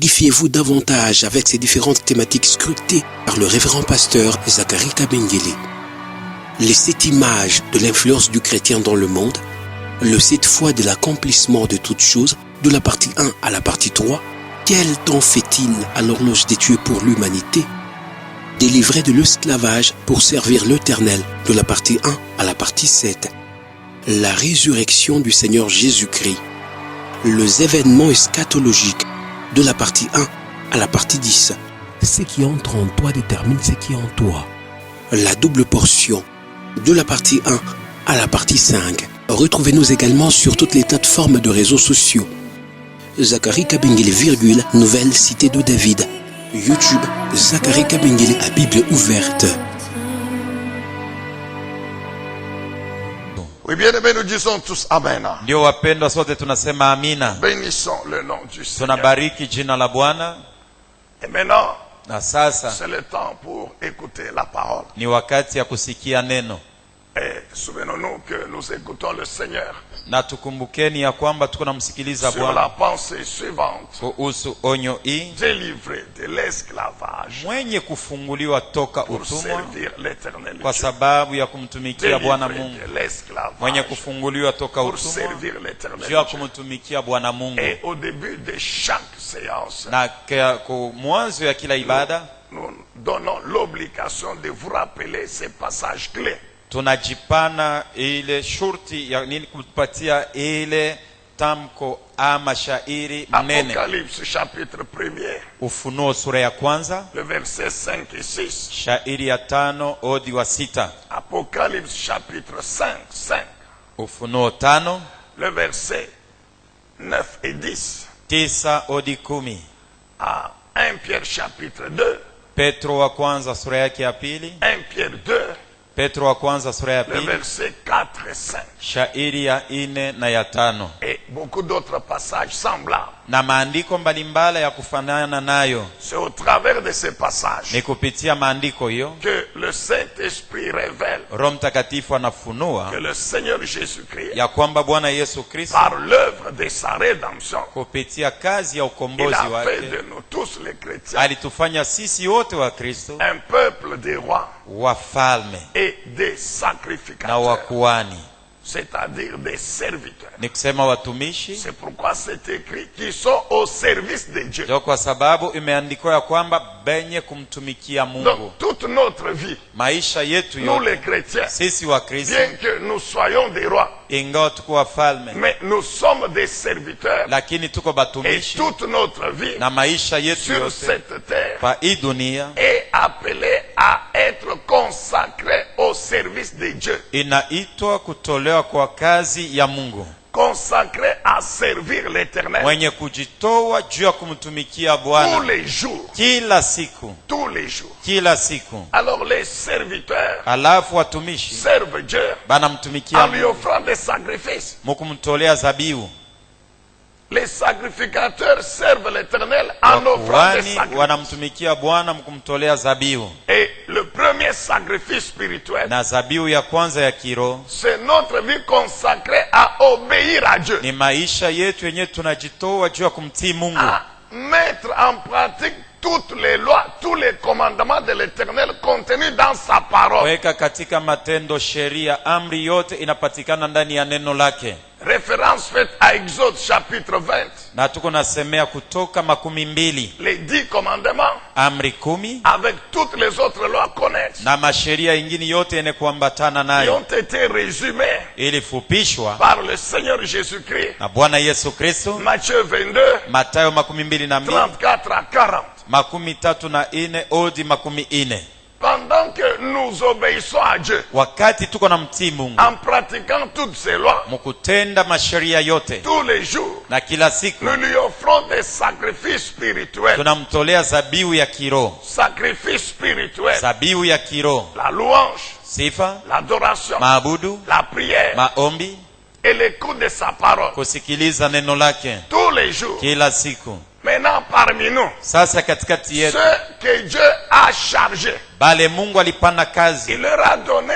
Édifiez-vous davantage avec ces différentes thématiques scrutées par le révérend pasteur Zacharie Kabengele. Les 7 images de l'influence du chrétien dans le monde, le 7 fois de l'accomplissement de toutes choses, de la partie 1 à la partie 3, quel temps fait-il à l'horloge des dieux pour l'humanité? Délivré de l'esclavage pour servir l'Éternel, de la partie 1 à la partie 7. La résurrection du Seigneur Jésus-Christ. Les événements eschatologiques, de la partie 1 à la partie 10. Ce qui entre en toi détermine ce qui est en toi. La double portion, de la partie 1 à la partie 5. Retrouvez-nous également sur toutes les plateformes de réseaux sociaux. Zacharie Kabengele, nouvelle cité de David. YouTube, Zacharie Kabengele à Bible ouverte. Oui, bien aimés, nous disons tous Amen. Ndio wapendwa, sote tunasema amina. Bénissons le nom du Seigneur. Tunabariki jina la Bwana. Et maintenant, Na sasa c'est le temps pour écouter la parole. ni wakati ya kusikia neno. Et souvenons-nous que nous écoutons le Seigneur Na tukumbukeni ya kwamba tuko namsikiliza sur la Bwana pensée suivante. kuhusu onyo hii, Délivré de l'esclavage mwenye kufunguliwa toka pour utumwa servir l'Éternel kwa Dieu. sababu ya kumtumikia Bwana Délivré Mungu, de l'esclavage mwenye kufunguliwa toka pour utumwa servir l'Éternel juu ya Dieu. kumtumikia Bwana Mungu. Et au début de chaque séance, Na kwa mwanzo ya kila ibada nous donnons l'obligation de vous rappeler ces passages clés. tunajipana ile shurti ya nini, kupatia ile tamko ama shairi mnene. Apocalypse chapitre 1er, Ufunuo sura ya kwanza le verset 5 et 6. shairi ya 5 odi wa 6. Apocalypse chapitre 5, Ufunuo 5 le verset 9 et 10. 9 odi 10. À 1 Pierre chapitre 2, Petro wa kwanza sura yake ya pili. 1 Pierre 2, Petro wa kwanza sura ya le pili verset 4 et 5. shairi ya 4 na ya 5. Et beaucoup d'autres passages semblables. Na maandiko mbalimbali ya kufanana nayo. C'est au travers de ces passages Ni kupitia maandiko hiyo que le Saint-Esprit révèle Roho Mtakatifu anafunua que le Seigneur Jésus-Christ, ya kwamba Bwana Yesu Kristo par l'œuvre de sa rédemption, kupitia kazi ya il ukombozi a fait wake de nous tous les chrétiens alitufanya sisi wote wa Kristo un peuple de rois wafalme et des na sacrificateurs, wakuhani, c'est-à-dire des serviteurs. ni kusema watumishi. C'est pourquoi c'est écrit qu'ils sont au service de Dieu. Ndio kwa sababu imeandikwa ya kwamba benye kumtumikia Mungu. Donc toute notre vie, Maisha yetu nous yote les chrétiens, sisi wa Kristo, bien que nous soyons des rois, ingawa tuko wafalme, mais nous sommes des serviteurs, lakini tuko et batumishi, toute notre vie na maisha yetu sur yote cette terre kwa hii dunia est appelée à être consacrée au service de Dieu, inaitwa kutolewa kwa kazi ya Mungu, consacrée à servir l'Éternel mwenye kujitoa juu ya kumtumikia tous Bwana les jours, kila siku, tous les jours. kila siku. Alors les serviteurs Alafu watumishi servent Dieu banamtumikia en lui Mungu offrant des sacrifices. mukumtolea zabihu. Les sacrificateurs servent l'Éternel en offrant des Wakuhani sacrifices. wanamtumikia Bwana mkumtolea zabihu, Et le premier sacrifice spirituel, na zabihu ya kwanza ya kiroho c'est notre vie consacrée à obéir à Dieu, ni maisha yetu yenyewe tunajitoa juu ya kumtii Mungu, à mettre en pratique toutes les lois, tous les commandements de l'Éternel contenus dans sa parole. weka katika matendo sheria, amri yote inapatikana ndani ya neno lake. Référence faite à Exode chapitre 20. Na tuko nasemea Kutoka 12 Les 10 commandements amri 10 avec toutes les autres lois connexes na masheria ingine yote yenye kuambatana qui nayo ont été résumées ilifupishwa par le Seigneur Jésus-Christ. na Bwana Yesu Kristo. Matthieu 22, Mathayo 22 34 à 40. 34 odi 40. Pendant que nous obéissons à Dieu, Wakati tuko na mtii Mungu en pratiquant toutes ces lois, mukutenda masheria yote tous les jours, na kila siku nous lui offrons des sacrifices spirituels. tunamtolea zabihu ya kiroho, Sacrifices spirituels. zabihu ya kiroho, La louange, sifa, l'adoration, maabudu, la prière maombi, et l'écoute de sa parole. kusikiliza neno lake Tous les jours. kila siku. Maintenant, parmi nous, Sasa katikati yetu ceux que Dieu a chargés, bale Mungu alipana kazi, il leur a donné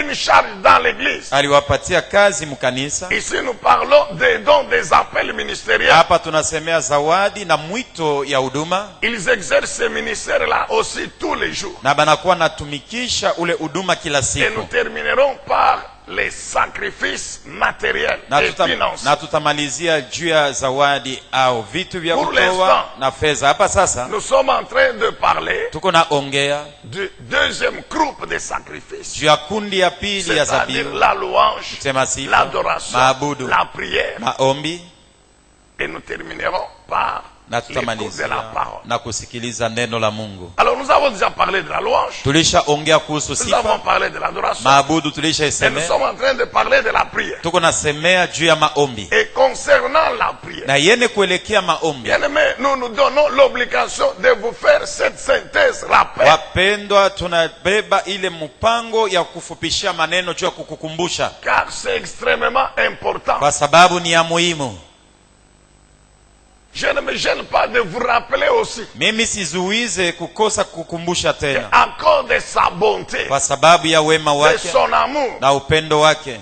une charge dans l'église. aliwapatia kazi mkanisa. Ici nous parlons des dons, des appels ministériels. Hapa tunasemea zawadi na mwito ya huduma, Ils exercent ce ministère-là aussi tous les jours. na banakuwa natumikisha ule huduma kila Et nous siku. terminerons par les sacrifices matériels et financiers. Na tutamalizia juu ya zawadi au vitu vya Pour l'instant, kutoa na fedha. Hapa sasa Nous sommes en train de parler tuko na ongea du deuxième groupe de sacrifices. juu ya kundi ya pili ya C'est-à-dire zabibu, la louange, kusema sifa, l'adoration, maabudu, la prière. maombi, Et nous terminerons par na l'écoute de la tutamalizia parole. na kusikiliza neno la Mungu. Alors nous avons déjà parlé de la louange. Tulisha ongea kuhusu Nous avons sifa, parlé de l'adoration. maabudu tulisha Et nous isemea, sommes en train de parler de la prière. tuko nasemea juu ya maombi. Et concernant la prière, Na yene kuelekea maombi, bien-aimés, nous nous donnons l'obligation de vous faire cette synthèse rappel. wapendwa, tunabeba ile mpango ya kufupishia maneno juu ya kukukumbusha, Car c'est extrêmement important. kwa sababu ni ya muhimu. Je ne me gêne pas de vous rappeler aussi Mimi sizuize kukosa kukumbusha tena, à cause de sa bonté, kwa sababu ya wema de wake son amour, na upendo wake.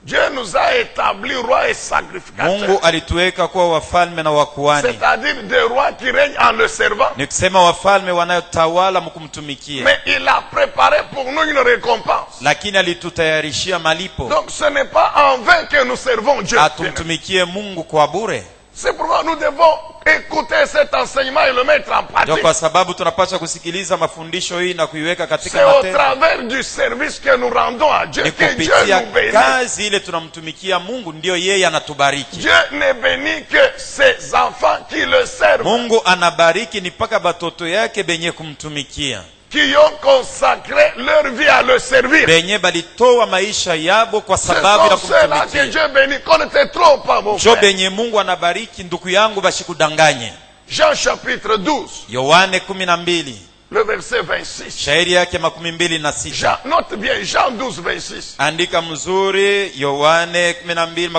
Dieu nous a établis rois et sacrificateurs. Mungu alituweka kuwa wafalme na wakuhani, C'est-à-dire des rois qui règnent en le servant. ni kusema wafalme wanayotawala mkumtumikia, Mais il a préparé pour nous une récompense. lakini alitutayarishia malipo. Donc ce n'est pas en vain que nous servons Dieu. Atumtumikie Mungu kwa bure. C'est pourquoi nous devons écouter cet enseignement et le mettre en Ndio pratique. kwa sababu tunapaswa kusikiliza mafundisho hii na kuiweka C'est katika au matendo. travers du service que nous rendons à Dieu Ni que Dieu kupitia nous bénit. kazi ile tunamtumikia Mungu ndiyo yeye anatubariki. Dieu ne bénit que ses enfants qui le servent, Mungu anabariki ni mpaka batoto yake benye kumtumikia, qui ont consacré leur vie à le servir. benye balitoa maisha yabo kwa Ce sababu ya sont ceux-là que kumtumikia. Dieu bénit. Qu'on ne te trompe pas, mon Jo frère. benye Mungu anabariki, ndugu yangu, bashikudanganye. Jean chapitre 12, Yohane 12 le verset 26. shairi yake 26. Jean, note bien, Jean 12, 26. Andika mzuri, Yohane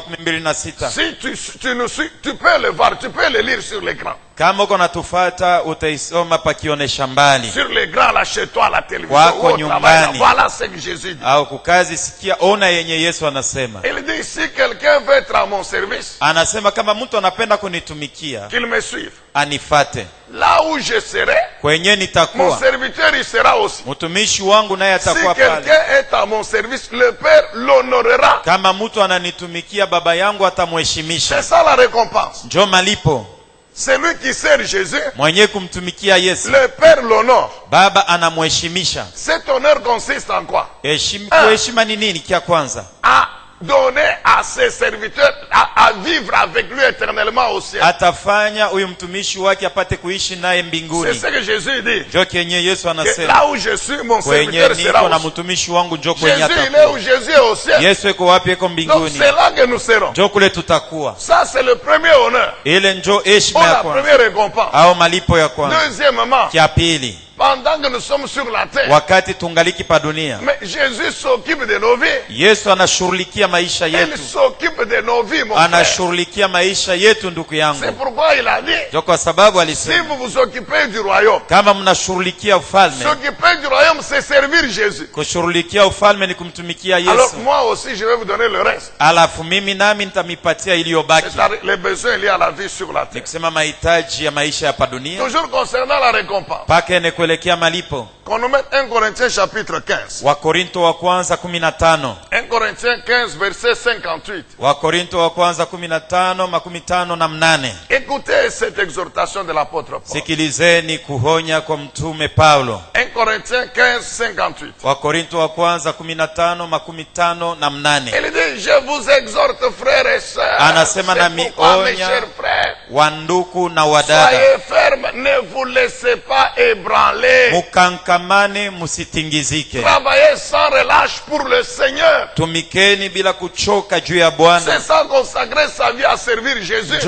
12:26. Si tu nous suis, tu peux le voir, tu peux le lire sur l'écran. Kama uko natufata utaisoma pakionesha mbali, Sur l'écran, là, chez toi, à la télévision, Wako ou au travail, là. nyumbani. Voilà ce que Jésus dit. au kukazi, sikia, ona yenye Yesu anasema. Il dit, si quelqu'un veut être à mon service, Anasema kama mtu anapenda kunitumikia, qu'il me suive. anifate. Là où je serai, Kwenye mon nitakuwa, serviteur y sera aussi. mtumishi wangu naye Si atakuwa pale. quelqu'un est à mon service, le Père l'honorera. Kama mtu ananitumikia, baba yangu atamheshimisha. C'est ça la récompense. Njo malipo. Celui qui sert Jésus, Mwenye kumtumikia Yesu, le Père l'honore. baba anamheshimisha. Cet honneur consiste en quoi? Kuheshima ni nini? Kia kwanza, À donner à ses serviteurs à vivre avec lui éternellement au ciel. atafanya huyu mtumishi wake apate kuishi naye C'est mbinguni. ce que Jésus dit. Njo kenye Yesu Que anasema, là où je suis, mon kwenye serviteur sera niko na aussi. mtumishi wangu njo kwenye Jésus, il est atakuwa. où Jésus est au ciel. Yesu eko wapi? Eko Donc mbinguni. c'est là que nous serons. Njo kule tutakuwa. Ça c'est le premier honneur. Ile njo Pour heshima ya la kwanza première récompense. au malipo ya kwanza. Deuxièmement, Kia pili, pendant que nous sommes sur la terre, wakati tungaliki pa dunia, mais Jésus s'occupe de nos vies. Yesu anashughulikia maisha Il yetu, s'occupe de nos vies, mon frère. anashughulikia maisha yetu, ndugu C'est yangu. pourquoi il a dit, Ndio kwa sababu si alisema vous vous occupez du royaume, kama mnashughulikia ufalme, s'occuper du royaume, c'est servir Jésus. kushughulikia ufalme ni kumtumikia Alors Yesu. moi aussi, je vais vous donner le reste. Alafu mimi nami nitamipatia iliyobaki, C'est-à-dire les besoins liés à la vie sur la ni terre. kusema mahitaji ya maisha hapa dunia, Toujours concernant la récompense. mpaka ene kuelekea malipo. Qu'on nous mette 1 Corinthiens chapitre 15. Wakorinto wa kwanza 15. 1 Corinthiens 15 verset 58. Wakorinto wa kwanza 15:58. Écoutez cette exhortation de l'apôtre Paul. Sikilizeni kuhonya kwa mtume Paulo. 1 Corinthiens 15, 58. Wakorinto wa kwanza 15:58. Il dit, je vous exhorte frères et sœurs. Anasema na C'est pourquoi, mes mionya chers frères, wanduku na wadada, soyez fermes, ne vous laissez pas ébranler. mukankamane, musitingizike, Travaillez sans relâche pour le Seigneur. tumikeni bila kuchoka juu ya Bwana. C'est ça consacrer sa vie à servir Jésus.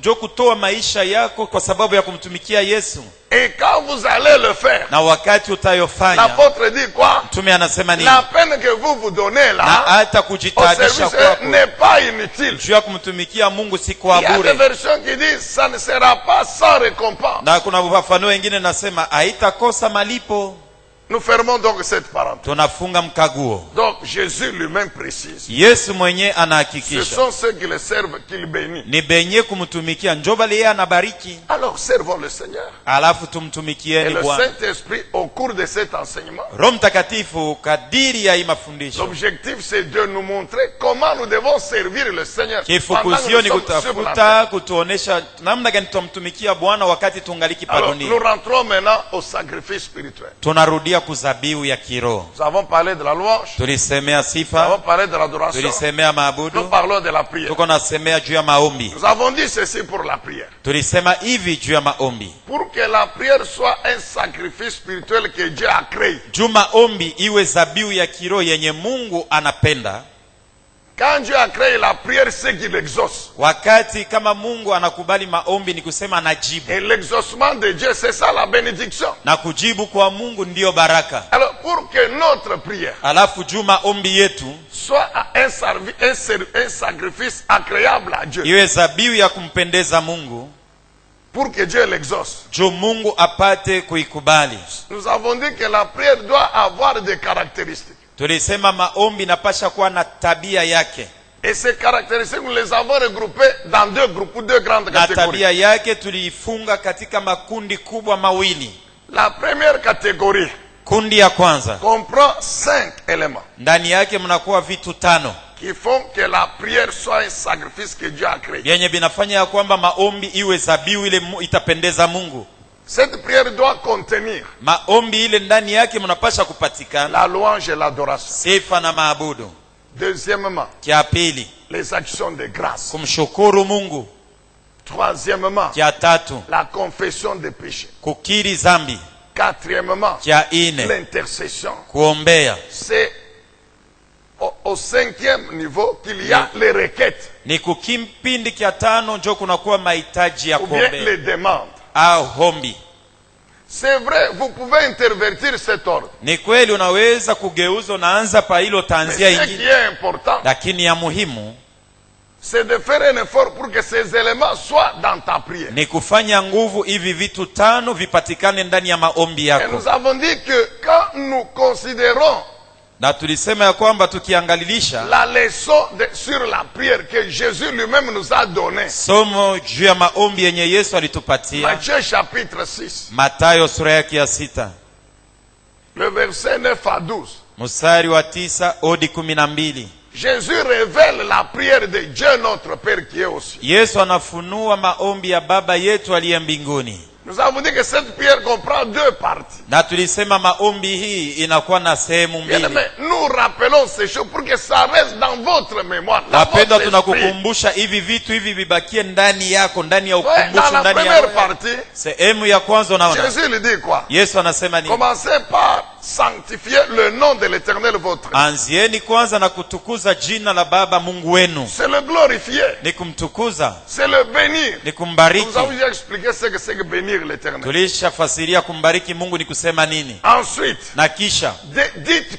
Njo kutoa maisha yako kwa sababu ya kumtumikia Yesu. Et quand vous allez le faire, Na wakati utayofanya, l'apôtre dit quoi? mtume anasema nini? La peine que vous donnez Na là, hata au kujitaabisha service kwako n'est pas inutile. juu ya kumtumikia Mungu si Il kwa y a des bure. versions qui disent, ça ne sera pas sans récompense. Na kuna ufafanuo wengine nasema haitakosa malipo. Nous fermons donc cette parenthèse. Tunafunga mkaguo. Donc Jésus lui-même précise. Yesu mwenye Ce anahakikisha sont ceux qui le servent qu'il bénit. ni benye kumtumikia njo bale yeye anabariki. Alors servons le Seigneur. Alafu Et tumtumikieni le Bwana. Saint-Esprit, au cours de cet enseignement, Roho Mtakatifu kadiri ya hii mafundisho, l'objectif c'est de nous montrer comment nous devons servir le Seigneur. Pendant que kifukuzio nous ni sommes sur la terre. kutafuta kutuonesha namna gani tutamtumikia Bwana wakati tungaliki Alors padunia. nous rentrons maintenant au sacrifice spirituel. Tunarudia kuzabiu ya kiroho. Nous avons parlé de la louange. Tulisemea Nous avons sifa, parlé de l'adoration. tulisemea Nous maabudu, parlons de la prière. tuko nasemea juu ya maombi. Nous avons dit ceci pour la prière. Tulisema hivi juu ya maombi. Pour que la prière soit un sacrifice spirituel que Dieu a créé. Juu maombi iwe zabiu ya kiroho yenye Mungu anapenda. Quand Dieu a créé la prière, c'est qu'il exauce. Wakati kama Mungu anakubali maombi ni kusema anajibu. Et l'exaucement de Dieu, c'est ça la bénédiction. Na kujibu kwa Mungu ndiyo baraka. Alors pour que notre prière Alafu juu maombi yetu soit un sacrifice agréable à Dieu, iwe zabiu ya kumpendeza Mungu, pour que Dieu l'exauce, juu Mungu apate kuikubali. nous avons dit que la prière doit avoir des caractéristiques. Tulisema maombi napasha kuwa na tabia yake. Et ces caractéristiques, nous les avons regroupées dans deux groupes ou deux grandes Na catégories. tabia yake tuliifunga katika makundi kubwa mawili. La première catégorie Kundi ya kwanza, comprend 5 éléments ndani yake mnakuwa vitu 5 qui font que la prière soit un sacrifice que Dieu a créé. vyenye vinafanya ya kwamba maombi iwe zabiu ile itapendeza Mungu. Cette prière doit contenir Maombi ile ndani yake mnapasha kupatikana la louange et l'adoration. sifa na maabudu. Deuxièmement, Kia pili, les actions de grâce. kumshukuru Mungu. Troisièmement, Kia tatu, la confession des péchés. kukiri zambi. Quatrièmement, Kia ine, l'intercession. kuombea. C'est au 5e niveau qu'il y a les requêtes Ni kukimpindi kia tano njo kunakuwa mahitaji ya ou bien kuombea les demandes. au hombi. C'est vrai, vous pouvez intervertir cet ordre. Ni kweli unaweza kugeuza, unaanza pa hilo Mais tanzia ce qui ingi, est important, lakini ya muhimu c'est de faire un effort pour que ces éléments soient dans ta prière. ni kufanya nguvu hivi vitu 5 vipatikane ndani ya maombi Et yako. nous avons dit que quand nous considérons Na tulisema ya kwamba tukiangalilisha la leçon sur la prière que Jésus lui-même nous a donnée, somo juu ya maombi yenye Yesu alitupatia, Matthieu chapitre 6, Mathayo sura yake ya 6 le verset 9 à 12, mstari wa 9 hadi 12, Jésus révèle la prière de Dieu notre Père qui est aux cieux. Yesu anafunua maombi ya Baba yetu aliye mbinguni. Nous avons dit que cette prière comprend 2 parties. Na tulisema maombi hii inakuwa na sehemu Bien mbili. aimé, nous rappelons ces choses pour que ça reste dans votre mémoire, dans Wapendwa, votre esprit. tunakukumbusha hivi vitu hivi vibakie ndani yako, ndani ya Ouais, dans ukumbusho, la ndani ya première roho. partie, Sehemu ya kwanza unaona Jésus lui dit quoi? Yesu anasema nini? Commencez par sanctifier le nom de l'Éternel votre Dieu. Anzieni kwanza na kutukuza jina la Baba Mungu wenu. C'est le glorifier, Ni kumtukuza, c'est le bénir. ni Nous kumbariki. avons déjà expliqué ce que c'est que bénir l'Éternel. Tulishafasiria kumbariki Mungu ni kusema nini. Ensuite, Na kisha dites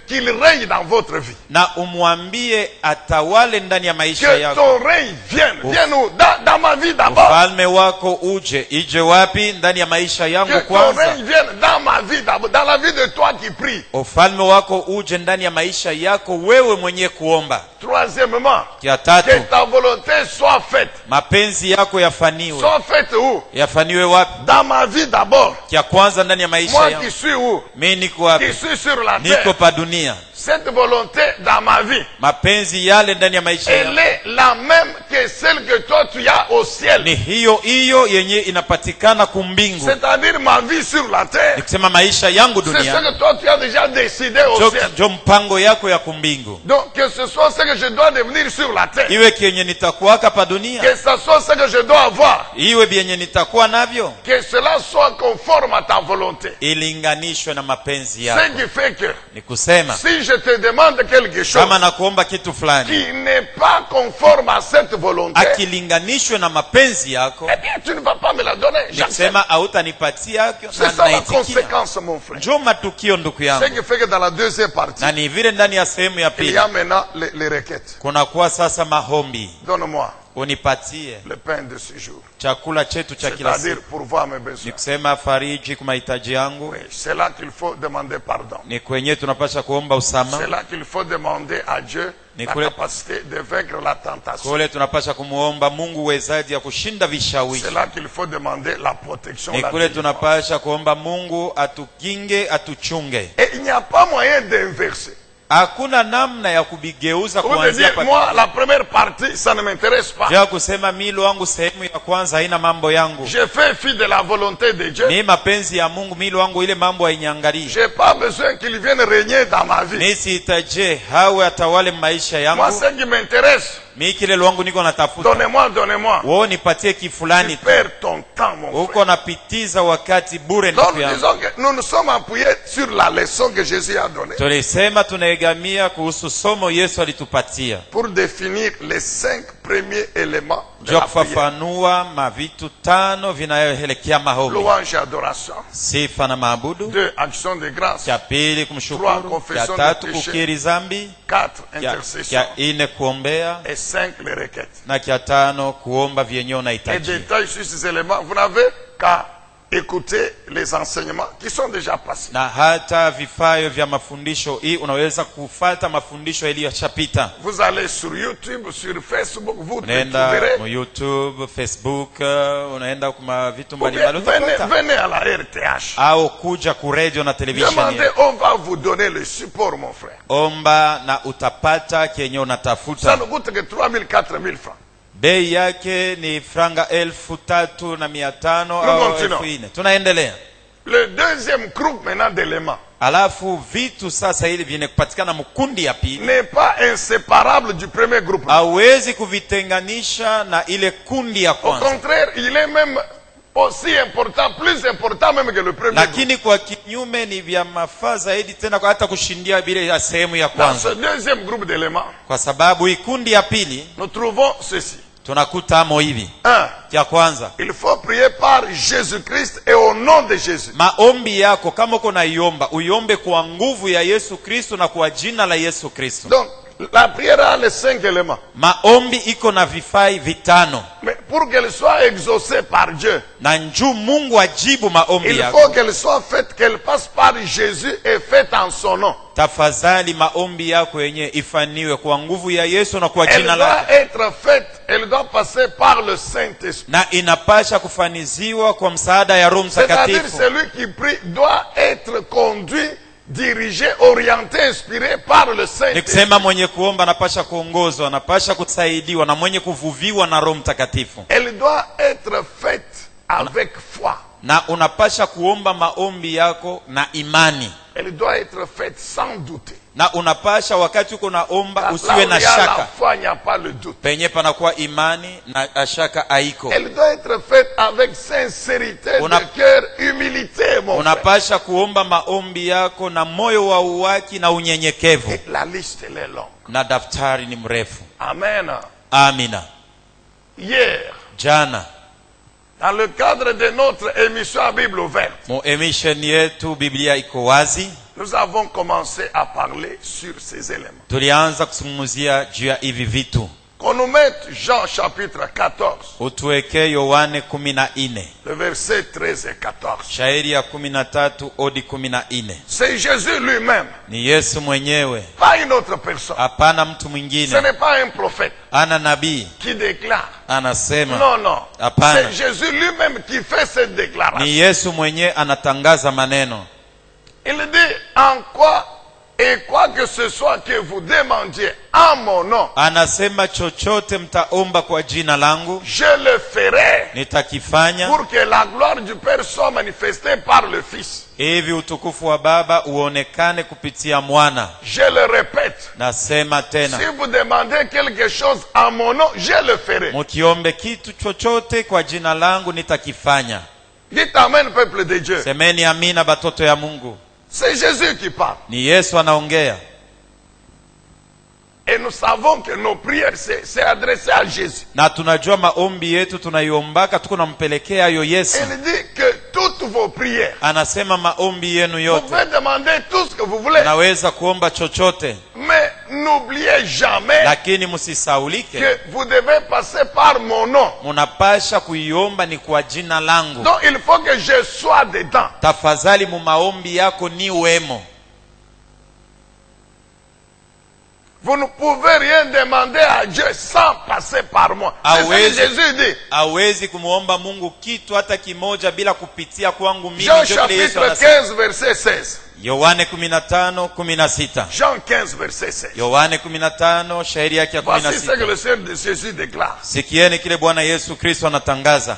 qu'il règne dans votre vie. na umwambie atawale ndani ya maisha Que yako. ton règne vienne. Vienne où? Dans ma vie d'abord. Ufalme wako uje. Ije wapi? Ndani ya maisha yangu Que ton kwanza. règne vienne dans ma vie d'abord. Dans la vie de toi qui prie. Ufalme wako uje ndani ya maisha yako wewe mwenye kuomba. Troisièmement, Kia que tatu, ta volonté soit faite. mapenzi yako yafaniwe. Soit faite où? Yafaniwe wapi? Dans ma vie d'abord. Kia kwanza ndani ya maisha Moi yangu. qui suis où? Mimi niko wapi? Qui suis sur la Niko terre. pa dunia. Cette volonté dans ma vie, Mapenzi yale ndani ya maisha elle yangu est la même que celle que toi tu as au ciel. ni hiyo hiyo yenye inapatikana kumbingu. C'est-à-dire ma vie sur la terre. Nikisema maisha yangu C'est ce dunia, que toi tu as déjà décidé au ciel. jo mpango yako ya kumbingu. Donc que ce soit ce que je dois devenir sur la terre. Iwe kenye nitakuwaka pa dunia, Que ce soit ce que je dois avoir. iwe vyenye nitakuwa navyo, Que cela soit conforme à ta volonté. ilinganishwe na mapenzi Ce yako. qui fait que Ni kusema si je te demande quelque chose kama nakuomba kitu fulani qui n'est pas conforme à cette volonté, akilinganishwe na mapenzi yako, eh bien tu ne vas pas me la donner. ni J'accepte. kusema hautanipatia C'est na ça la naitikia. conséquence, mon frère. Njo matukio ndugu Ce yangu, qui fait que dans la deuxième partie, na ni vile ndani ya sehemu ya il y pili a maintenant les requêtes. kunakuwa sasa mahombi. Donne-moi. unipatie le pain de ce jour. chakula chetu cha kila C'est-à-dire siku. pourvoir mes besoins. Ni kusema fariji kwa mahitaji yangu. Oui, c'est là qu'il faut demander pardon. Ni kwenye tunapasha kuomba C'est usamaha. là qu'il faut demander à Dieu la Nikule- capacité de vaincre la tentation. Kule tunapasha kumuomba Mungu uwezaji ya kushinda vishawishi. C'est là qu'il faut demander la protection. Ni La kule délivrance. tunapasha kuomba Mungu atukinge, atuchunge. Et il n'y a pas moyen d'inverser. Hakuna namna ya kubigeuza Vous pouvez kuanzia dire, moi, la première partie, ça ne m'intéresse pas. ja kusema milo wangu sehemu ya kwanza haina mambo yangu. Je fais fi de la volonté de Dieu. Ni mapenzi ya Mungu, milo wangu ile mambo hainyangalii. J'ai pas besoin qu'il vienne régner dans ma vie. Mimi sihitaje hawe atawale maisha Moi, yangu. ce qui m'intéresse, Mimi kile lwangu niko natafuta. donnez-moi, donnez-moi. Wewe nipatie Tu kifulani tu. perds ton temps, mon frère. Uko napitiza wakati bure Donc, ndugu yangu. disons que nous nous sommes appuyés sur la leçon que Jésus a donnée Tulisema tunaegamia kuhusu somo Yesu alitupatia. pour définir les 5 premiers éléments de Jua la prière. kufafanua mavitu 5 vinayoelekea maombi. Louange et adoration. Sifa na maabudu. 2, action de grâce. Cha pili kumshukuru. Cha confession tatu de péché. kukiri zambi. 4, Cha intercession. ine kuombea. Et 5, les requêtes. Na cha tano kuomba vyenye Et unahitaji. détails sur ces éléments, vous n'avez qu'à écouter les enseignements qui sont déjà passés. Na hata vifayo vya mafundisho hii unaweza kufata mafundisho yaliyoshapita. Vous allez sur YouTube, sur Facebook, vous Unaenda trouverez. mu YouTube, Facebook, unaenda kuma vitu Ou bien, mbalimbali utapata. venez à la RTH. Au kuja ku radio na television. Demandez, on va vous donner le support, mon frère. Omba na utapata kenye Ça unatafuta. ne coûte que 3 000, 4 000 francs. Bei yake ni franga 3,500 au continuons. 4,000. Tunaendelea. Le deuxième groupe maintenant d'éléments Alafu vitu sasa ili vine kupatikana mkundi ya pili. n'est pas inséparable du premier groupe. Hawezi kuvitenganisha na ile kundi ya Au kwanza. contraire, il est même aussi important, plus important même que le premier groupe. Lakini kwa kinyume ni vya mafaa zaidi tena kwa hata kushindia vile ya sehemu ya Dans kwanza. ce deuxième groupe d'éléments, Kwa sababu hii kundi ya pili nous trouvons ceci. tunakuta amo hivi. 1. Cha kwanza, Il faut prier par Jésus-Christ et au nom de Jésus. maombi yako kama uko naiomba, uiombe kwa nguvu ya Yesu Kristo na kwa jina la Yesu Kristo. Donc, la prière a les 5 éléments. Maombi iko na vifai vitano. Mais pour qu'elle soit exaucée par Dieu, Na njuu Mungu ajibu maombi il yako. faut qu'elle soit faite, qu'elle passe par Jésus et faite en son nom. Tafadhali maombi yako yenye ifaniwe kwa nguvu ya Yesu na kwa Elle jina doit lake. être faite, elle doit passer par le Saint-Esprit. Na inapasha kufaniziwa kwa msaada ya Roho C'est-à-dire Mtakatifu. celui qui prie doit être conduit, dirigé, orienté, inspiré par le Ni Saint-Esprit. kusema mwenye kuomba anapasha kuongozwa, anapasha kusaidiwa na mwenye kuvuviwa na Roho Mtakatifu. Elle doit être faite avec foi. Na unapasha kuomba maombi yako na imani. Elle doit être faite sans douter. Na unapasha wakati uko naomba Car là usiwe où il na y a la shaka. foi, il n'y a pas le doute. Penye panakuwa imani na shaka haiko. Elle doit être faite avec sincérité Una- de cœur, humilité, mon frère. Unapasha kuomba maombi yako na moyo wa uwaki na unyenyekevu. Et la liste, elle est longue. Na daftari ni mrefu. Amen. Amina. Hier, Jana dans le cadre de notre émission à Bible ouverte, mu emission yetu Biblia iko wazi, nous avons commencé à parler sur ces éléments. tulianza kusungumzia juu ya hivi vitu. Qu'on nous mette Jean chapitre 14, Utuweke Yohane 14. le verset 13 et 14. Shairi ya 13 hadi 14. C'est Jésus lui-même, Ni Yesu mwenyewe, pas une autre personne. hapana mtu Ce mwingine. n'est pas un prophète Ana nabii qui déclare. anasema. Non, non. Hapana. C'est Jésus lui-même qui fait cette déclaration. Ni Yesu mwenyewe anatangaza maneno. Il dit en quoi et quoi que ce soit que vous demandiez en mon nom, Anasema chochote mtaomba kwa jina langu je le ferai nitakifanya, pour que la gloire du Père soit manifestée par le Fils. hivi utukufu wa Baba uonekane kupitia mwana. Je le répète. Nasema tena, Si vous demandez quelque chose en mon nom, je le ferai. mukiombe kitu chochote kwa jina langu nitakifanya. Dites Amen, peuple de Dieu. Semeni amina, batoto ya Mungu. C'est Jésus qui parle. Ni Yesu anaongea. Et nous savons que nos prières, c'est adressé à Jésus. Na tunajua maombi yetu tunaiombaka tuko nampelekea hayo Yesu. Il dit que toutes vos prières, Anasema maombi yenu vous yote pouvez demander tout ce que vous voulez. naweza kuomba chochote, Mais n'oubliez jamais lakini msisaulike que vous devez passer par mon nom. munapasha kuiomba ni kwa jina langu. Donc il faut que je sois dedans. Tafadhali mu maombi yako ni wemo. Vous ne pouvez rien demander à Dieu sans passer par moi. C'est ce que Jésus dit. Hawezi kumuomba Mungu kitu hata kimoja bila kupitia kwangu mimi. Jean chapitre 15 verset 16. Yohane 15:16. Jean 15 verset 16. Yohane 15 shairi yake ya Voici ce que 16. le Seigneur de Jésus déclare. Sikieni kile Bwana Yesu Kristo anatangaza.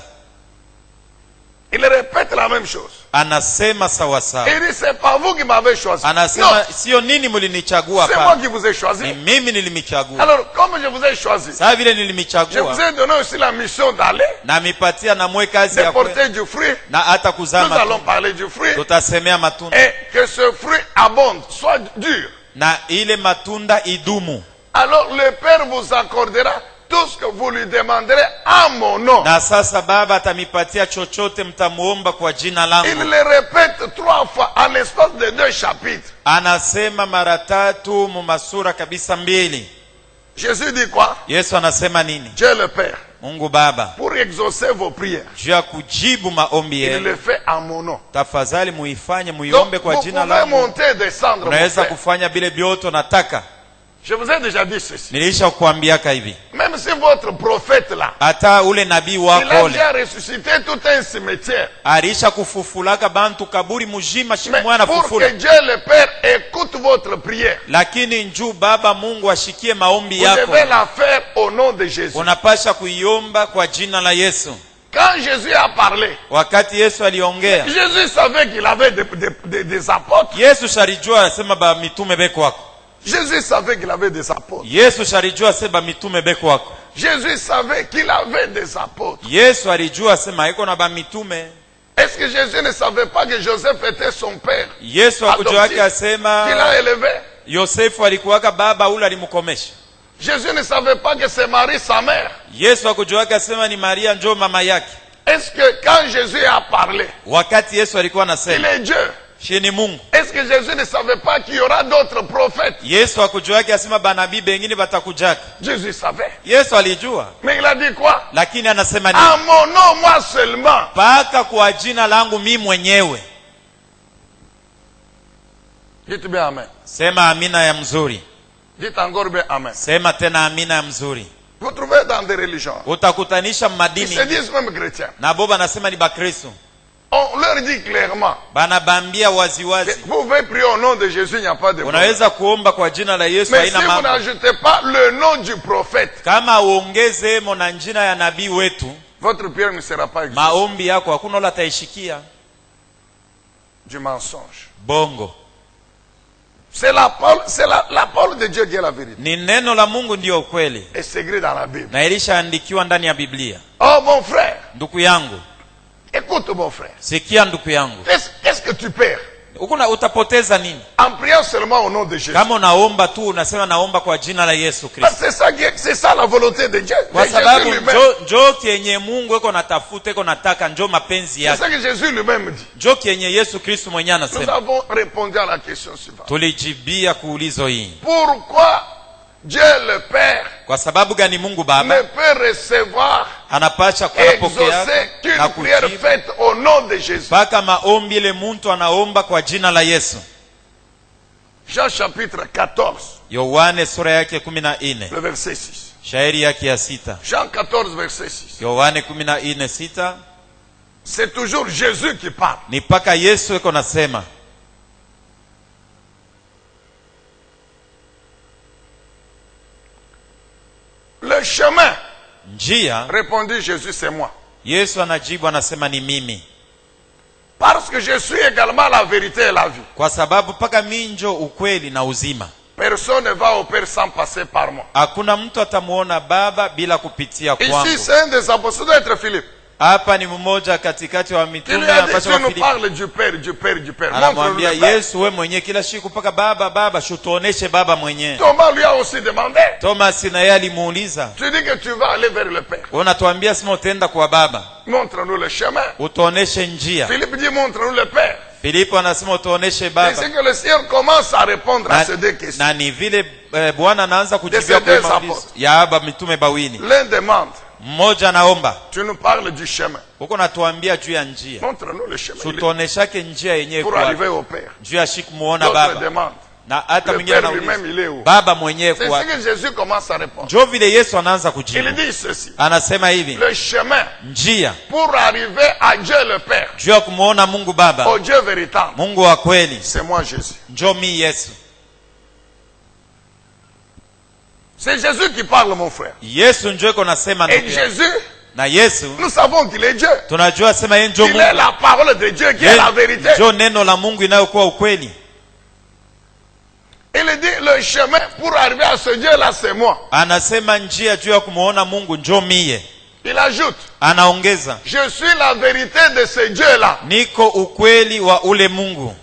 Il répète la même chose. Anasema sawa sawa. Il dit c'est pas vous qui m'avez choisi. Anasema sio nini mlinichagua c'est hapa. moi qui vous ai choisi. Ni mimi nilimchagua. Alors comme je vous ai choisi, Sasa vile je vous nilimchagua ai donné aussi la mission d'aller, na mipatia na mwe kazi de ya porter du fruit. na hata kuzaa Nous allons matunda. parler du fruit. Tutasemea matunda Et que ce fruit abonde, soit dur. na ile matunda idumu. Alors le Père vous accordera tout ce que vous lui demanderez en mon nom. Na sasa Baba atamipatia chochote mtamuomba kwa jina Il langu. le répète 3 fois en l'espace de 2 chapitres. Anasema mara tatu mu masura kabisa mbili. Jésus dit quoi? Yesu anasema nini? Dieu le Père, Mungu Baba pour exaucer vos prières, juu ya kujibu maombi il yenu, le fait en mon nom. tafadhali muifanye Donc muiombe vous kwa pouvez jina langu. monter, descendre. mon Unaweza frère. kufanya vile vyote nataka. Je vous ai déjà dit ceci. Nilisha kuambiaka hivi. Même si votre prophète là, Hata ule nabii il wako a ule déjà ressuscité tout un cimetière. alisha kufufulaka bantu kaburi mujima Mais shimwana pour fufula. que Dieu le Père écoute votre prière, Lakini njuu Baba Mungu ashikie maombi vous yako. devez la faire au nom de Jésus. Unapasha kuiomba kwa jina la Yesu. Quand Jésus a parlé, Wakati Yesu aliongea, Jésus savait qu'il avait des apôtres. Yesu sharijua asema ba mitume beko wako. Jésus savait qu'il avait des apôtres. Yesu sharijua asema mitume beko wako. Jésus savait qu'il avait des apôtres. Yesu alijua asema iko na ba mitume. Est-ce que Jésus ne savait pas que Joseph était son père, Yesu akujua yake qu'il asema a élevé? Yosefu alikuwaka baba ule alimkomesha. Jésus ne savait pas que c'est Marie sa mère. Yesu akujua yake asema ni Maria njoo mama yake. Est-ce que quand Jésus a parlé, Wakati Yesu alikuwa il anasema est Dieu? shi ni Mungu. Est-ce que Jésus ne savait pas qu'il y aura d'autres prophètes? Yesu akujua yake asema banabii bengine batakujaka. Jésus savait. Yesu alijua. Mais il a dit quoi? Lakini anasema En nini? mon nom, moi seulement. Paka kwa jina langu mimi mwenyewe. Dites bien Amen. Sema amina ya mzuri. Dites encore bien Amen. Sema tena amina ya mzuri. Vous trouvez dans des religions, Utakutanisha ils madini se disent même chrétiens. na boba nasema ni bakristo. On leur dit clairement, Banabambia que waziwazi. vous pouvez prier au nom de Jésus, il n'y a pas de problème. Unaweza kuomba kwa jina la Yesu Mais si haina vous mambo. n'ajoutez pas le nom du prophète, Kama uongeze mo na jina ya nabii wetu, votre prière ne sera pas exaucée. maombi yako hakuna ula taishikia. Du mensonge. Bongo. C'est la parole de Dieu qui est la vérité. Ni neno la Mungu ndio ukweli. Et c'est écrit dans la Bible. Na ilishaandikiwa ndani ya Biblia. Oh mon frère, Ndugu yangu, écoute mon frère. sikia ndugu yangu. Qu'est-ce que tu perds Utapoteza nini? en priant seulement au nom de Jésus? Kama unaomba tu unasema naomba kwa jina la Yesu Parce Kristo. que c'est ça la volonté de Dieu. Kwa C'est sababu Jésus lui-même. njo kienye Mungu eko natafuta eko nataka njo mapenzi C'est yake. ça que Jésus lui-même dit. Njo kienye Yesu Kristo mwenyewe Nous anasema. avons répondu à la question suivante. Tulijibia kuulizo hii. Pourquoi Dieu le Père Kwa sababu gani Mungu ne Baba peut recevoir anapasha et kupokea exaucer na qu'une prière kujibu faite au nom de Jésus? mpaka maombi ile mtu anaomba kwa jina la Yesu? Jean chapitre 14, Yohane sura yake 14, le verset 6. shairi yake ya 6. Jean 14, verset 6. Yohane 14:6 C'est toujours Jésus qui parle. ni mpaka Yesu eko nasema. Le chemin, Njia, répondit Jésus, c'est moi. Yesu anajibu anasema ni mimi. Parce que je suis également la vérité et la vie. Kwa sababu mpaka minjo ukweli na uzima. Personne ne va au Père sans passer par moi. Hakuna mtu atamuona Baba bila kupitia Ici, kwangu. c'est un des apôtres, ça doit être Philippe. Hapa ni mmoja katikati wa Qui mitume lui a dit, anapaswa tu kwa nous Filipi. parles du Père, du Père, du Père. Montre-nous Anamwambia le Père. Yesu, we mwenyewe kila siku mpaka Baba, shutuoneshe Baba mwenyewe. Thomas lui a aussi demandé. Thomas na yeye alimuuliza, Tu dis que tu vas aller vers le Père. unatuambia sema utaenda kwa Baba, Montre-nous le chemin. utuoneshe njia. Philippe dit, montre-nous le Père. Filipo anasema utuoneshe Et Baba. c'est que le Seigneur commence à répondre à ces deux questions. Na ni vile Bwana anaanza kujibia kwa maulizo ya aba mitume bawili. L'un demande, Mmoja anaomba, tu nous parles du chemin. huko natuambia juu ya njia. Montre-nous le chemin. Tutoneshake njia yenyewe Pour kwa arriver au Père. juu ya shiku muona L'autre baba. demande, Na hata le mwingine Père lui-même, il est anauliza où? baba mwenyewe C'est kwa. ce que Jésus commence à répondre. Njoo vile Yesu anaanza Il kujibu. dit ceci. Anasema hivi, Le chemin njia pour arriver à Dieu le Père, juu ya kumuona Mungu Baba, au Dieu véritable, Mungu wa kweli, c'est moi Jésus. njoo mi Yesu. C'est Jésus qui parle, mon frère. Yesu njoo iko nasema Et ndugu yangu. Jésus, Na Yesu nous savons qu'il est Dieu. tunajua sema yeye njoo Il est Mungu. la parole de Dieu qui est la vérité. Njoo neno la Mungu inayokuwa ukweli. Il dit le chemin pour arriver à ce Dieu-là, c'est moi. Anasema njia juu ya kumuona Mungu njoo mie. Il ajoute, Anaongeza, je suis la vérité de ce Dieu-là. niko ukweli wa ule Mungu.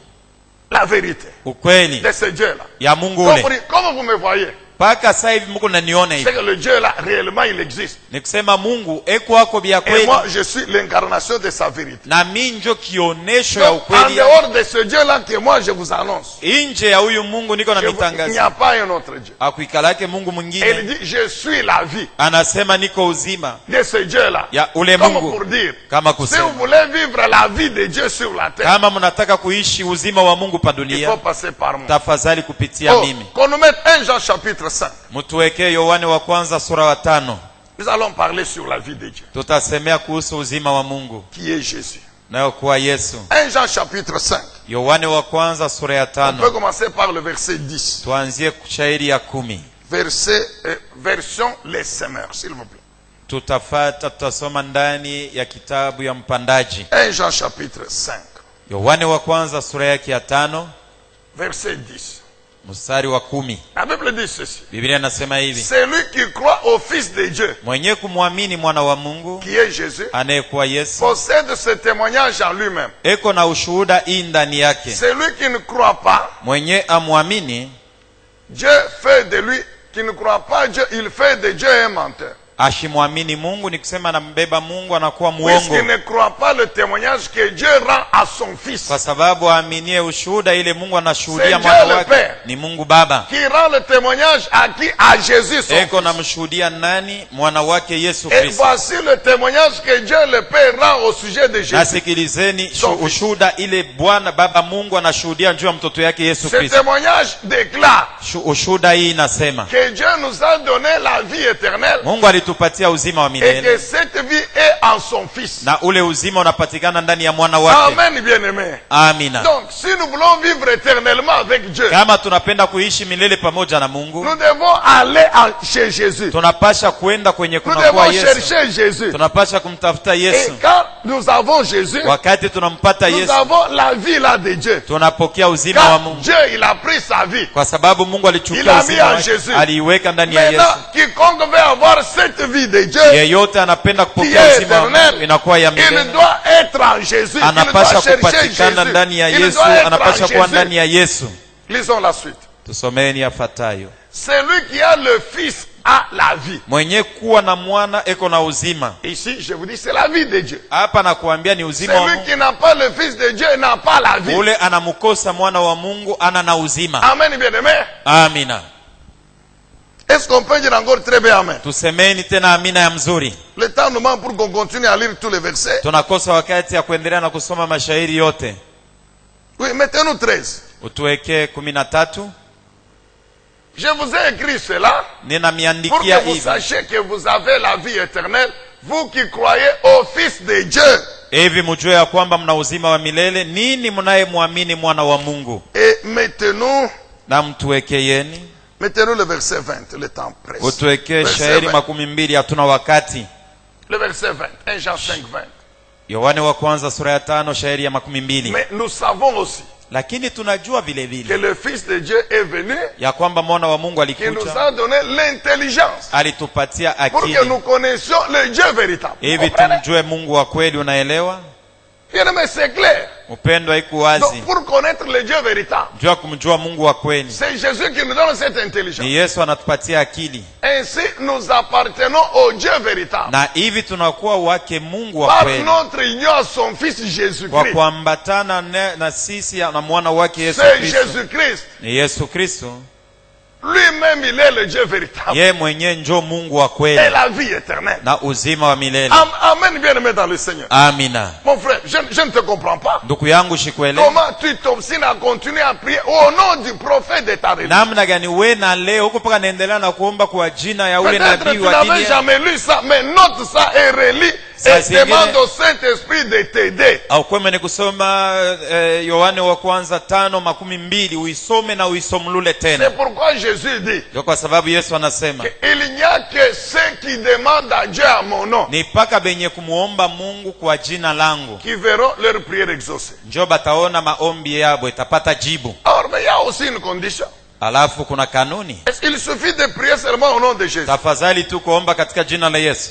La vérité Ukweli de ce Dieu-là. ya Mungu ule. Comme vous me voyez, Paka sasa hivi Mungu naniona c'est hivi. que le Dieu-là, réellement, il existe. Ni kusema Mungu eko wako bia Et kweli. moi, je suis l'incarnation de sa vérité. Na mimi njo kionesho ya Donc, en ukweli. dehors de ce Dieu-là que moi, je vous annonce, Nje ya huyu Mungu niko na il n'y mitangazo. a pas un autre Dieu. Akuikalake Mungu Et il mwingine. dit, je suis la vie Anasema niko uzima de ce Dieu-là. ya ule Comme Mungu. pour dire, Kama si vous kusema voulez vivre la vie de Dieu sur la terre, kama mnataka kuishi uzima wa Mungu pa il faut dunia, passer par moi. tafadhali kupitia Oh, mimi. qu'on nous mette 1 Jean chapitre 5. Mtuwekee Yohane wa kwanza sura wa 5. Nous allons parler sur la vie de Dieu, Tutasemea kuhusu uzima wa Mungu qui est Jésus. nayo kuwa Yesu. 1 Jean chapitre 5. Yohane wa kwanza sura ya On peut 5. commencer par le verset 10. Tuanzie shairi ya 10. Version Les Semeurs, s'il vous plaît. Tutasoma ndani ya kitabu ya mpandaji. 1 Jean chapitre 5, Yohane wa kwanza sura yake ya 5 verset 10. mstari wa 10. La Bible dit ceci. Biblia inasema hivi, Celui qui croit au Fils de Dieu, mwenye kumwamini mwana wa Mungu qui est Jésus, anayekuwa Yesu possède ce témoignage en lui-même. eko na ushuhuda hii ndani yake. Celui qui ne croit pas, Mwenye amwamini Dieu fait de lui, qui ne croit pas Dieu, il fait de Dieu un menteur. ashimwamini Mungu, ni kusema anambeba Mungu, anakuwa Puisqu'il muongo, ne croit pas le témoignage que Dieu rend à son Fils, kwa sababu aaminie ushuhuda ile Mungu anashuhudia C'est mwana Dieu le wake Père. ni Mungu Baba. qui rend le témoignage à qui? À Jésus son Eko Fils. namshuhudia nani? Mwana wake Yesu Et Kristo. voici le témoignage que Dieu le Père rend au sujet de Jésus. Nasikilizeni Son fils. ushuhuda ile Bwana Baba Mungu anashuhudia juu ya mtoto yake Yesu Ce Kristo. témoignage déclare Ushuhuda hii inasema que Dieu nous a donné la vie éternelle Mungu alitupatia uzima wa et que milele, cette vie est en son Fils. na ule uzima unapatikana ndani ya mwana wake. Amen, bien-aimé. Amina. Donc, si nous voulons vivre éternellement avec Dieu, Kama tunapenda kuishi milele pamoja na Mungu, nous devons aller chez Jésus. tunapasha kwenda kwenye Nous kunakuwa devons Yesu. chercher Jésus. Tunapasha kumtafuta Et Yesu. quand nous avons Jésus, Wakati tunampata nous Yesu, avons la vie là de Dieu. tunapokea uzima wa Car Mungu, Dieu, il a pris sa vie. kwa sababu Mungu Il alichukua a mis uzima en wake, Jésus. aliiweka ndani ya Yesu. Maintenant, quiconque veut avoir cette vie de Dieu, Yeyote anapenda qui kupokea est uzima wa Mungu éternel, inakuwa ya il milele, doit être en Jésus. Il doit anapasha chercher kupatikana Jésus. ndani ya Il Yesu, doit être anapasha en kuwa Jésus. ndani ya Yesu. Lisons la suite. Tusomeni yafuatayo. Celui qui a le Fils a la vie. Mwenye kuwa na mwana eko na uzima. Ici, je vous dis, c'est la vie de Dieu. Hapa nakuambia ni uzima wa Celui Mungu. qui n'a pas le Fils de Dieu n'a pas la vie. Ule anamukosa mwana wa Mungu ana na uzima. Amen, bien-aimé. Amina. Est-ce qu'on peut dire encore très bien Amen? Tusemeni tena amina ya mzuri. Le temps nous manque pour qu'on continue à lire tous les versets. Tunakosa wakati ya kuendelea na kusoma mashairi yote. Oui, mettez-nous 13. Utuwekee 13. Je vous ai écrit cela pour Ninamiandikia que vous hivi sachiez que vous avez la vie éternelle, vous qui croyez au Fils de Dieu. hivi mjue ya kwamba mna uzima wa milele nini mnayemwamini mwana wa Mungu. Et mettez-nous Na mtuwekeeni, le verset 20, le temps presse. utuwekee Verset shairi 20. 12, hatuna wakati. Le verset 20, 1 Jean 5, 20. Yohane wa kwanza sura ya 5 shairi ya 12. Mais nous savons aussi Lakini tunajua vile que vile le Fils de Dieu est venu, ya kwamba mwana wa Mungu qui nous alikuja, a donné l'intelligence alitupatia pour que akili nous connaissions le Dieu véritable. hivi Comprenez? tumjue Mungu wa kweli. Unaelewa? Bien-aimé, c'est clair. Upendo haiko wazi. Donc, pour connaître le Dieu véritable, Jua kumjua Mungu wa kweli, c'est Jésus qui nous donne cette intelligence. ni Yesu anatupatia akili, Ainsi, nous appartenons au Dieu véritable. na hivi tunakuwa wake Mungu wa Par kweli notre union à son Fils kwa Jésus-Christ. kuambatana na sisi na mwana wake Yesu C'est Kristo. Jésus-Christ Ni Yesu Kristo Lui-même, il est le Dieu véritable. Ye mwenye njo Mungu wa Et kweli la vie éternelle. na uzima wa milele. Amen, bien-aimé dans le Seigneur. Amina. Mon frère, je ne te comprends pas. Ndugu yangu shikwele, Comment tu t'obstines à continuer à prier au nom du prophète de ta religion? namna gani we na leo huko paka naendelea na kuomba kwa jina ya ule Peut-être nabii tu wa n'avais dini? jamais lu ça, mais note ça et relis Ça, et c'est demande bien. au Saint-Esprit de t'aider. Au kweme ni kusoma Yohane wa kwanza 5:12 uisome na uisomlule tena. C'est pourquoi Jésus dit Ndio kwa sababu Yesu anasema il n'y a que ceux qui demandent à Dieu à mon nom ni paka benye kumuomba Mungu kwa jina langu qui verront leur prière exaucée. njo bataona maombi yabo itapata jibu. Alors, mais il y a aussi une condition. Alafu kuna kanuni. Est-ce qu'il suffit de prier seulement au nom de Jésus? Tafadhali tu kuomba katika jina la Yesu.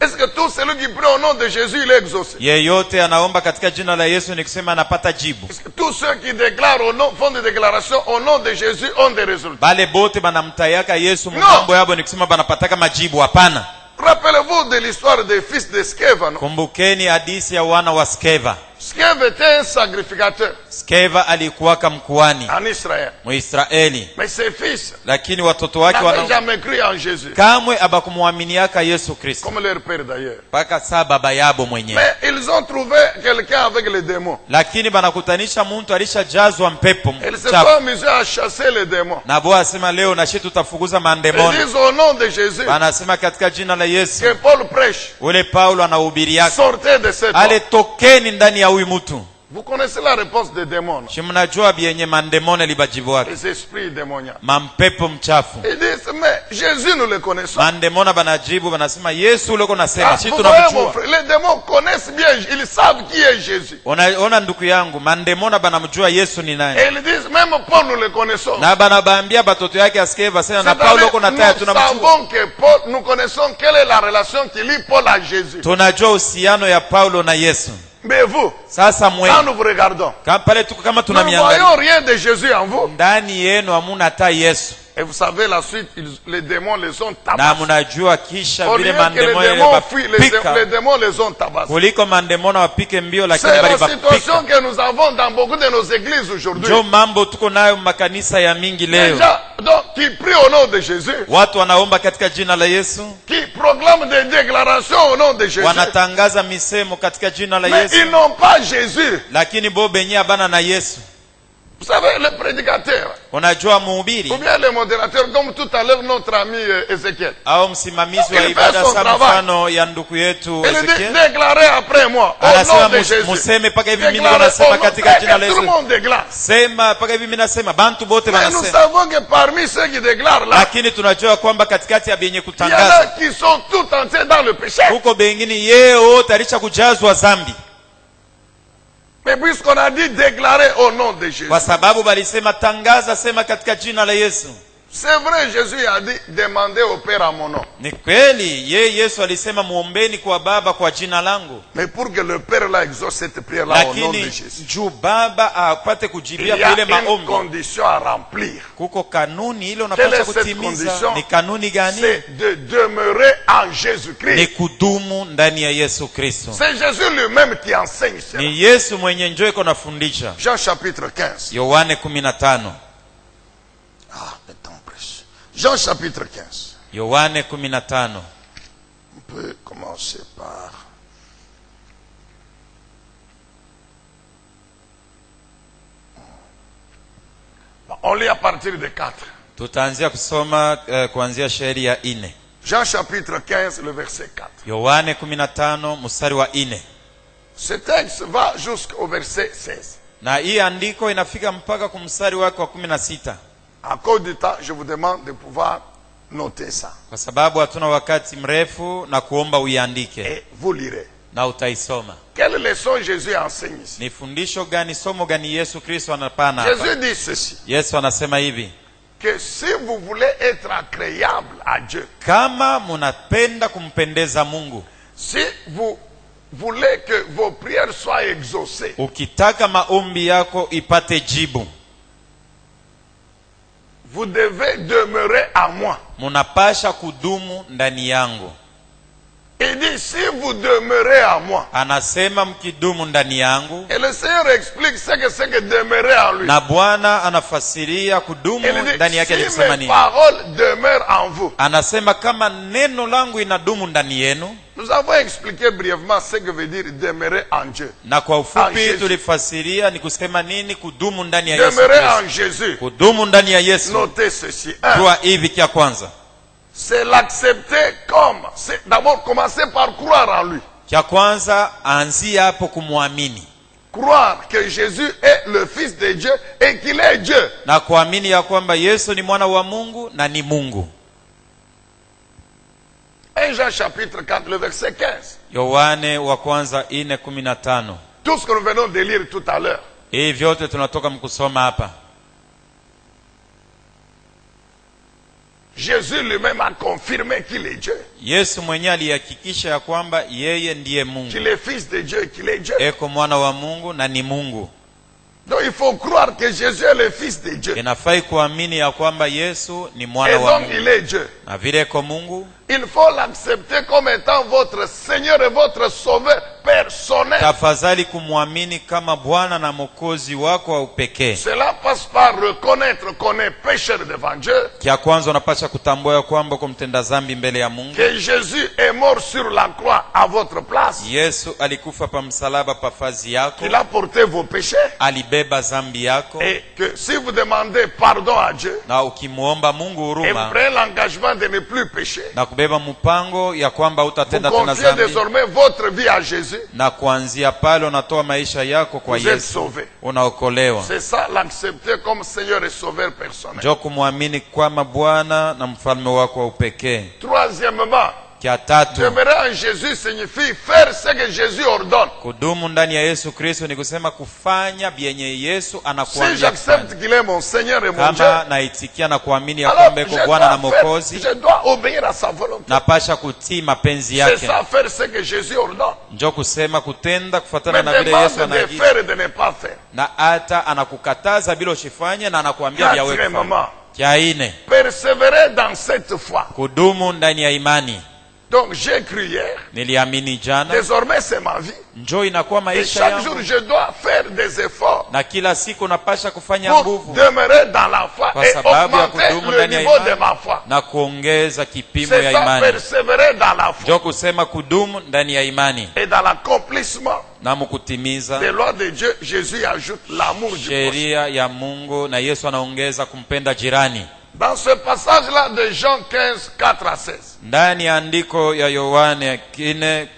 Est-ce que tout celui qui prie au nom de Jésus, il est exaucé? Yeyote anaomba katika jina la Yesu ni kusema anapata jibu. Est-ce que tous ceux qui déclarent au nom, font des déclarations au nom de Jésus ont des résultats? Bale bote banamtayaka Yesu mumambo yabo ni kusema banapataka majibu? Hapana. Rappelez-vous de l'histoire des fils de Skeva, non? Kumbukeni hadithi ya wana wa Skeva. Skeva était un sacrificateur Skeva alikuwaka mkuani en Israël. Muisraeli, Mais ses fils lakini watoto wake n'avaient jamais cru en Jésus. kamwe abakumwaminiaka Yesu Kristo, Comme leur père d'ailleurs. mpaka saa baba yabo mwenyewe. Mais ils ont trouvé quelqu'un avec les démons. Lakini banakutanisha muntu alishajazwa mpepo Ils se mchafu, sont amusés à chasser les démons. na bo asema leo nashi tutafukuza Ils mandemoni. disent au nom de Jésus Banasema katika jina la Yesu. que Paul prêche. Ule Paulo anahubiriaka, Sortez de cet homme. ale tokeni ndani ya huyu mtu. Vous connaissez la réponse des démons, non? Si mnajua byenye mandemoni libajibu wake, Les esprits démoniaques. mampepo mchafu. Ils disent, mais Jésus, nous le connaissons. Mandemona banajibu banasema Yesu uleko nasema Ah, si vous voyez, mon tunamjua. frère, les démons connaissent bien, ils savent qui est Jésus. Ona ndugu yangu, mandemona banamjua Yesu ni nani. Et ils disent, même Paul, nous le connaissons. Na banabambia batoto yake Askeva sasa na Paulo uko nataya C'est-à-dire, nous tunamjua. savons que Paul, nous connaissons quelle est la relation qui lie Paul à Jésus. Tunajua uhusiano ya Paulo na Yesu. Mais vous, Sasa mwe quand nous vous regardons, pale tuko kama nous ne tunamiangalia, voyons rien de Jésus en vous. ndani yenu hamuna hata Yesu. Et vous savez, la suite, les démons les ont Na tabassés. mnajua kisha Au vile lieu que les mandemona démons fuient, les pika démons les ont tabassés. kuliko mandemona wapike mbio, lakini C'est bali la situation bapika. que nous avons dans beaucoup de nos églises aujourd'hui. Njo mambo tuko nayo makanisa ya mingi Les leo. gens donc, qui prient au nom de Jésus, Watu wanaomba katika jina la Yesu, qui proclament des déclarations au nom de Jésus, wanatangaza misemo katika jina la mais Yesu, ils n'ont pas Jésus. lakini bo benye abana na Yesu. Vous savez, le prédicateur, Unajua mhubiri ou bien le modérateur, comme tout à l'heure notre ami Ézéchiel, au msimamizi wa Il ibada fait son sa travail. mfano ya ndugu yetu il dit, Ezekiel déclarez après moi, au nom anasema de Jésus. museme mpaka hivi mimi Déclarez nasema au nom, katika jina la tout le Yesu, monde déclare. sema mpaka hivi mimi nasema, bantu bote Mais nous wanasema. savons que parmi ceux qui déclarent là, Lakini tunajua kwamba katikati ya benye il y en a kutangaza qui sont tout entiers dans le péché. huko bengine yeye wote alisha kujazwa zambi, Mais puisqu'on a dit déclarer au nom de Jésus, kwa sababu balisema tangaza, sema katika jina la Yesu. c'est vrai, Jésus a dit demandez au Père à mon nom. Ni kweli yeye Yesu alisema muombeni kwa Baba kwa jina langu, Mais pour que le Père là exauce cette prière-là au nom de lakini Jésus, juu Baba apate il kujibia y a vile une maombi, condition à remplir. kuko kanuni ile Quelle unapaswa est cette kutimiza. condition? Ni kanuni gani? C'est de demeurer en Ni Jésus-Christ. kudumu ndani ya Yesu Kristo. C'est Jésus lui-même qui enseigne cela. Ni Yesu mwenye njoo iko nafundisha. Jean chapitre 15. Yohane 15. Ah, le temps presse. Jean chapitre 15. Yohane 15. On peut commencer par... On lit à partir de 4. Tutaanzia kusoma kuanzia shairi ya 4. Jean chapitre 15, le verset 4. Yohane 15 mstari wa 4. Ce texte va jusqu'au verset 16. Na hii andiko inafika mpaka kumstari wake wa 16. À cause du temps, je vous demande de pouvoir noter ça. Kwa sababu hatuna wakati mrefu na kuomba uiandike Et vous lirez. na utaisoma. Quelle leçon Jésus enseigne ici? Ni fundisho gani, somo gani Yesu Kristo anapana Jésus hapa? dit ceci. Yesu anasema hivi, Que si vous voulez être agréable à Dieu, kama munapenda kumpendeza Mungu, si vous voulez que vos prières soient exaucées, ukitaka maombi yako ipate jibu, vous devez demeurer à moi. munapasha kudumu ndani yangu. Il dit, si vous demeurez en moi. Anasema mkidumu ndani yangu. Et le Seigneur explique ce que demeurer en lui. Na Bwana anafasiria kudumu ndani yake ni kusema nini. Si mes paroles demeurent en vous. Anasema kama neno langu inadumu ndani yenu. Nous avons expliqué brièvement ce que veut dire demeurer en Dieu. Na kwa ufupi tulifasiria ni kusema nini kudumu ndani ya Yesu Demeurer en Jésus. Kudumu ndani ya Yesu. Notez ceci. Kwa hivi kia kwanza. C'est l'accepter comme. C'est d'abord commencer par croire en lui. Kia kwanza anzia hapo kumwamini. Croire que Jésus est le Fils de Dieu et qu'il est Dieu. Na kuamini ya kwamba Yesu ni mwana wa Mungu na ni Mungu. 1 Jean chapitre 4, le verset 15. Yohane wa kwanza 4:15. Tout ce que nous venons de lire tout à l'heure. Hii vyote tunatoka mkusoma hapa. Jésus lui-même a confirmé qu'il est Dieu. Yesu mwenyewe alihakikisha ya kwamba yeye ndiye Mungu. Qu'il est Fils de Dieu et qu'il est Dieu. Eko mwana wa Mungu na ni Mungu. Donc il faut croire que Jésus est le Fils de Dieu. Inafai kuamini ya kwamba Yesu ni mwana et wa donc Mungu. il est Dieu. Na vile eko Mungu, il faut l'accepter comme étant votre Seigneur et votre Sauveur personnel. Tafadhali kumwamini kama Bwana na Mwokozi wako wa upekee. Cela passe par reconnaître qu'on est pécheur devant Dieu. Kia kwanza unapaswa kutambua kwamba uko mtenda dhambi mbele ya Mungu. Que Jésus est mort sur la croix à votre place. Yesu alikufa pa msalaba pa fazi yako. Il a porté vos péchés. Alibeba dhambi yako. Et que si vous demandez pardon à Dieu, na ukimuomba Mungu huruma, et vous prenez l'engagement de ne plus pécher, na kubeba mpango ya kwamba utatenda vous tena confiez dhambi, désormais votre vie à Jésus, na kuanzia pale unatoa maisha yako kwa vous êtes Yesu, sauvé. unaokolewa. C'est ça l'accepter comme Seigneur et Sauveur personnel. Njoo kumwamini kama Bwana na mfalme wako wa upekee. Troisièmement, Kia tatu, demeurer en Jésus signifie faire ce que Jésus ordonne. kudumu ndani ya Yesu Kristo ni kusema kufanya vyenye Yesu Si anakuambia j'accepte kufanya. qu'il est mon Seigneur et mon Dieu, Kama naitikia na kuamini ya alors kwamba iko Bwana na Mwokozi, je dois obéir à sa volonté. napasha kutii mapenzi C'est yake. ça, faire ce que Jésus ordonne. Njoo kusema kutenda kufuatana Mais na vile Yesu demande de anaagiza. faire et de ne pas faire. Na hata anakukataza bila usifanye na anakuambia vya wewe kufanya. Quatrièmement, Kia ine, persévérer dans cette foi. kudumu ndani ya imani. Donc j'ai cru hier, Niliamini jana, désormais c'est ma vie. njoo inakuwa Et maisha chaque jour yangu. je dois faire des efforts Na kila siku napasha kufanya pour nguvu demeurer dans la foi kwa et sababu ya augmenter kudumu le ndani ya niveau de imani ma foi. na kuongeza kipimo C'est ya ça, imani. persévérer dans la foi Njoo kusema kudumu ndani ya imani et dans l'accomplissement na mkutimiza des lois de Dieu. Jésus ajoute l'amour du prochain. sheria ya Mungu, na Yesu anaongeza kumpenda jirani. Dans ce passage-là de Jean 15, 4 à 16, Ndani ya andiko ya Yohane 15:16,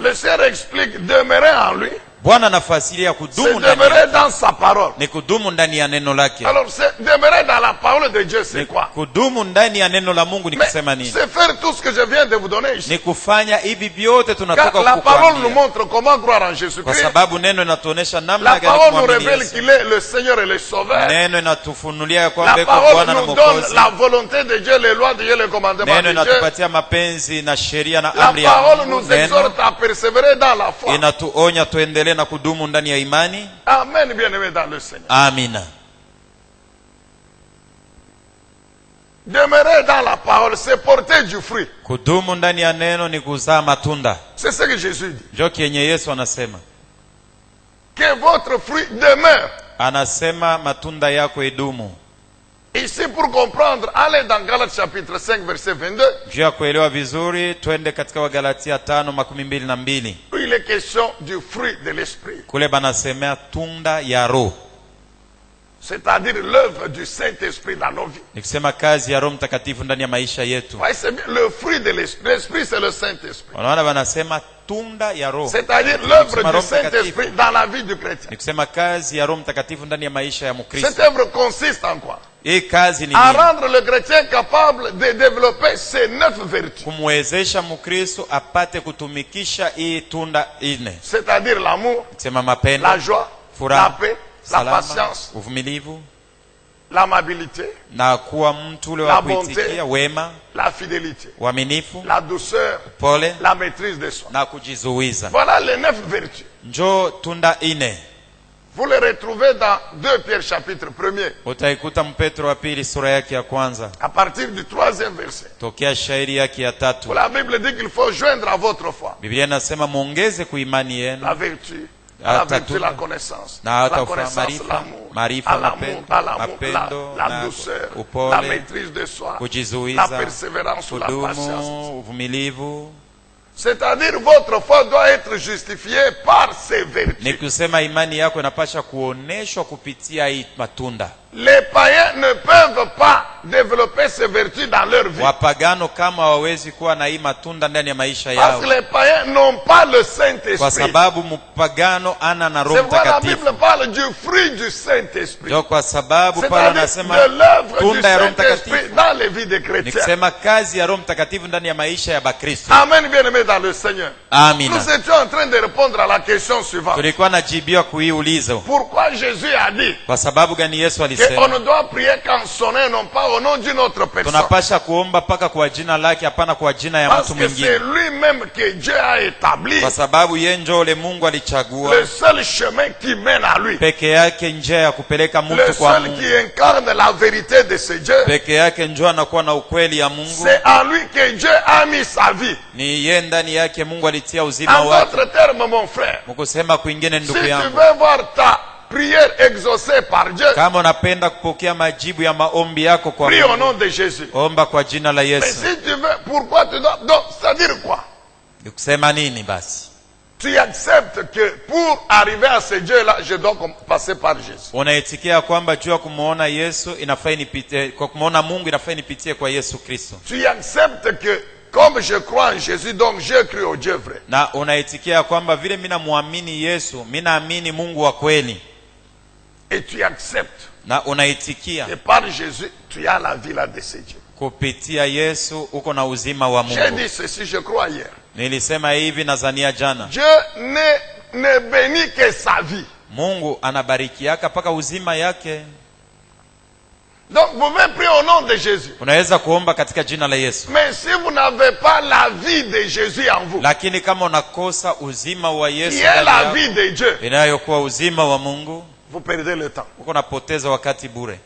le Seigneur explique demeurer en lui, Bwana anafasiria c'est kudumu ndani demeurer yake. dans sa parole. Ni kudumu ndani ya neno lake. Alors, c'est demeurer dans la parole de Dieu, c'est Ni quoi? kudumu ndani ya neno la Mungu ni Mais kusema nini? c'est faire tout ce que je viens de vous donner ici. Ni kufanya hivi vyote Car tunatoka la parole nous kukuambia. montre comment croire en Kwa Jésus-Christ. sababu neno inatuonesha namna La gani parole nous kumwamini révèle Yesu. qu'il est le Seigneur et le Sauveur. Neno inatufunulia ya kwamba La iko parole Bwana na nous donne Mwokozi. la volonté de Dieu, les lois de Dieu, les commandements Neno de Dieu. inatupatia mapenzi na sheria na La amri ya parole Mungu. nous Neno exhorte à persévérer dans la foi. inatuonya tuendelee na kudumu ndani ya imani. Amen, bien-aimés dans le Seigneur. Amina. Demeurer dans la parole, c'est porter du fruit. Kudumu ndani ya neno ni kuzaa matunda. C'est ce que Jésus dit. Ndio kienye Yesu anasema. Que votre fruit demeure. Anasema matunda yako idumu. Ici, pour comprendre, allez dans Galates chapitre 5, verset 22. Juu ya kuelewa vizuri, twende katika Wagalatia 5:22. Où il est question du fruit de l'esprit. Kule banasemea tunda ya Roho. C'est-à-dire l'œuvre du Saint-Esprit dans nos vies. Ni kusema kazi ya Roho Mtakatifu ndani ya maisha yetu. Ouais, c'est bien. Le fruit de l'esprit. L'esprit, c'est le Saint-Esprit. Wanaona banasema tunda ya Roho. C'est-à-dire l'œuvre Kusema du Roho Mtakatifu. Saint-Esprit dans la vie du chrétien. Ni kusema kazi ya Roho Mtakatifu ndani ya maisha ya Mkristo. Cette œuvre consiste en quoi? Hii kazi ni À nini? rendre le chrétien capable de développer ces 9 vertus. Kumwezesha Mkristo apate kutumikisha hii tunda ine. C'est-à-dire l'amour, Kusema mapendo, la joie, la furaha, paix, la salama, patience, uvumilivu, l'amabilité, na kuwa mtu ule La wa bonté. kuitikia, wema, la fidélité, uaminifu, la douceur, pole la maîtrise de soi. na kujizuiza. Voilà les 9 vertus. Njoo tunda ine. Vous le retrouvez dans 2 Pierre chapitre 1er, utaikuta Mpetro wa pili sura yake ya kwanza à partir du 3e verset. tokea shairi yake ya tatu. La Bible dit qu'il faut joindre à votre foi Biblia inasema muongeze kuimani yenu la vertu, à la vertu la connaissance, na à la hata connaissance maarifa, l'amour, à l'amour, mapendo la na douceur, la upole, maîtrise de soi, la kujizuiza, persévérance ou la patience. kudumu, uvumilivu. C'est-à-dire votre foi doit être justifiée par ces vertus. Ni kusema imani yako inapasha kuoneshwa kupitia hii matunda. Les païens ne peuvent pas développer ces vertus dans leur vie. Wapagano kama hawawezi kuwa na hii matunda ndani ya maisha Parce yao, que les païens n'ont pas le kwa Saint-Esprit. sababu mpagano ana na Roho C'est pourquoi la Mtakatifu. Bible parle du fruit du Saint-Esprit. Ndio kwa sababu Paulo C'est-à-dire anasema de l'œuvre du tunda ya Roho Saint-Esprit Mtakatifu dans les vies des ni chrétiens. kusema kazi ya Roho Mtakatifu ndani ya maisha ya Bakristo. Amen, bien-aimés dans le Seigneur. Amina. Nous étions en train de répondre à la question suivante. Tulikuwa najibiwa kuiulizo, Pourquoi Jésus a dit kwa sababu gani Yesu qu'on alisema ne doit prier qu'en son nom, non pas au nom d'une autre personne. tunapasha kuomba paka kwa jina lake, hapana kwa jina ya Parce mtu que c'est mwingine, lui-même que Dieu a établi kwa sababu yeye ndio ule Mungu alichagua le seul chemin qui mène à lui. peke yake njia ya kupeleka Le mtu kwa seul Mungu. qui incarne la vérité de ce Dieu. Peke yake njoo anakuwa na ukweli ya Mungu. C'est en lui que Dieu a mis sa vie. Ni yeye ndani yake Mungu alitia uzima En wake. d'autres termes, mon frère, Mkusema kwingine, si ndugu tu yangu, veux voir ta prière exaucée par Dieu, kama unapenda kupokea majibu ya maombi yako kwa prie au Mungu, nom de Jésus. omba kwa jina la Mais Yesu. si tu veux, pourquoi tu dois... Donc, c'est-à-dire quoi? Ni kusema nini basi? Tu acceptes que pour arriver à ce Dieu-là, je dois passer par Jésus. Unaitikia kwamba juu ya kumuona Yesu inafaa nipitie, kwa kumuona Mungu inafaa nipitie kwa Yesu Kristo. Tu acceptes que comme je crois en Jésus, donc je crie au Dieu vrai. Na unaitikia kwamba vile mimi namuamini Yesu, mimi naamini Mungu wa kweli. Et tu acceptes Na unaitikia que par Jésus, tu as la vie là de ce Dieu. kupitia Yesu uko na uzima wa J'ai Mungu. dit ceci, je crois hier. Nilisema hivi nadhania jana. Dieu ne bénit que sa vie. Mungu anabarikiaka paka uzima yake. Donc vous pouvez prier au nom de Jésus. Unaweza kuomba katika jina la Yesu. Mais si vous n'avez pas la vie de Jésus en vous, Lakini kama unakosa uzima wa Yesu qui est ndani la yako, vie de Dieu, inayokuwa uzima wa Mungu, vous perdez le temps. uko napoteza wakati bure.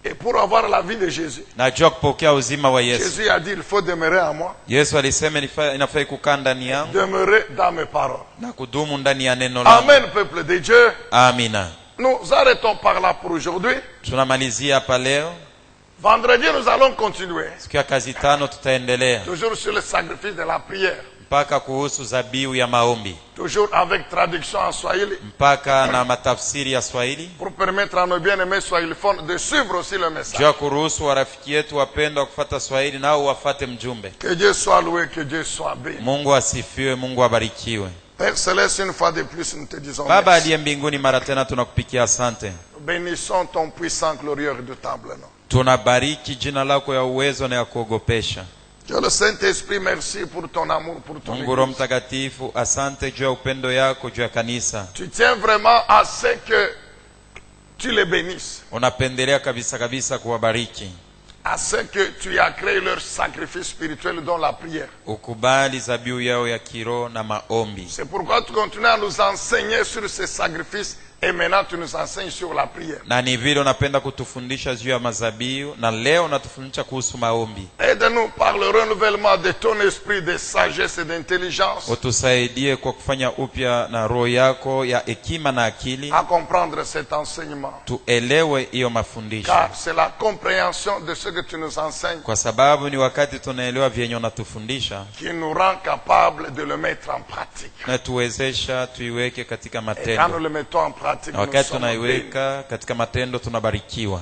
Et pour avoir la vie de Jésus, Najua kupokea uzima wa Yesu, Jésus a dit il faut demeurer en moi, Yesu alisema inafaa kukaa ndani yangu demeurer dans mes paroles. na kudumu ndani ya neno langu. Amen, peuple de Dieu. Amina. Nous arrêtons par là pour aujourd'hui. Tunamalizia hapa leo. Vendredi, nous allons continuer. Siku ya kazi tano tutaendelea Toujours sur le sacrifice de la prière. mpaka kuhusu zabiu ya maombi, Toujours avec traduction en Swahili. mpaka na matafsiri ya Swahili, Pour permettre à nos bien-aimés swahilophones de suivre aussi le message. juu ya kuruhusu warafiki yetu wapendwa kufuata Swahili nao wafate mjumbe. Que Dieu soit loué, que Dieu soit béni. Mungu asifiwe, Mungu abarikiwe. Père Céleste, une fois de plus, nous te disons Baba merci. aliye mbinguni, mara tena tunakupikia asante. Nous bénissons ton puissant, glorieux, redoutable nom. Tunabariki jina lako ya uwezo na ya kuogopesha. Dieu le Saint-Esprit, merci pour ton amour, pour ton Mungu Roho église. Mtakatifu, asante juu ya upendo yako juu ya kanisa. Tu tiens vraiment à ce que tu les bénisses, Unapendelea kabisa kabisa kuwabariki. à ce que tu as créé leur sacrifice spirituel dont la prière. Ukubali zabiu yao ya kiroho na maombi. C'est pourquoi tu continues à nous enseigner sur ces sacrifices et maintenant tu nous enseignes sur la prière. Na ni vile unapenda kutufundisha juu ya mazabiu na leo unatufundisha kuhusu maombi. Aide-nous par le renouvellement de ton esprit de sagesse et d'intelligence Utusaidie kwa kufanya upya na roho yako ya hekima na akili, à comprendre cet enseignement. tuelewe hiyo mafundisho, Car c'est la compréhension de ce que tu nous enseignes kwa sababu ni wakati tunaelewa vyenye unatufundisha qui nous rend capables de le mettre en pratique. na tuwezesha tuiweke katika Et quand nous matendo, le mettons en pratique, na nous wakati sommes bénis. tunaiweka katika matendo tunabarikiwa.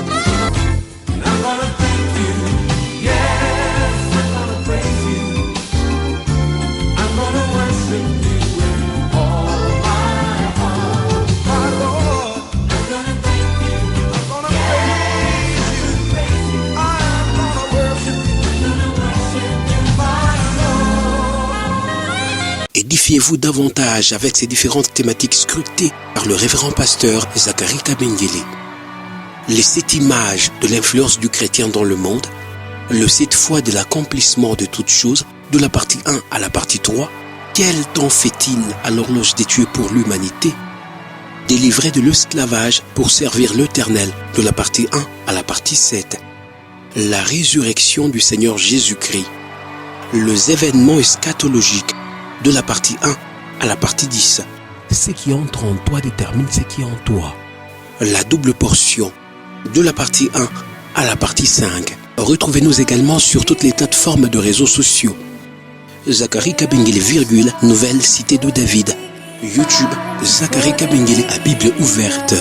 I'm gonna thank you, yes, I'm gonna praise you. I'm gonna worship you with all my heart, my Lord. I'm gonna thank you, I'm gonna praise you, I'm gonna worship you, my Lord. Édifiez-vous davantage avec ces différentes thématiques scrutées par le révérend pasteur Zacharie Tabengele. les 7 images de l'influence du chrétien dans le monde, le 7 fois de l'accomplissement de toutes choses, de la partie 1 à la partie 3, quel temps fait-il à l'horloge des dieux pour l'humanité? Délivré de l'esclavage pour servir l'Éternel, de la partie 1 à la partie 7. La résurrection du Seigneur Jésus-Christ. Les événements eschatologiques, de la partie 1 à la partie 10. Ce qui entre en toi détermine ce qui est en toi. La double portion, de la partie 1 à la partie 5. Retrouvez-nous également sur toutes les plateformes de réseaux sociaux. Zacharie Kabengele, Nouvelle Cité de David. YouTube, Zacharie Kabengele à Bible ouverte.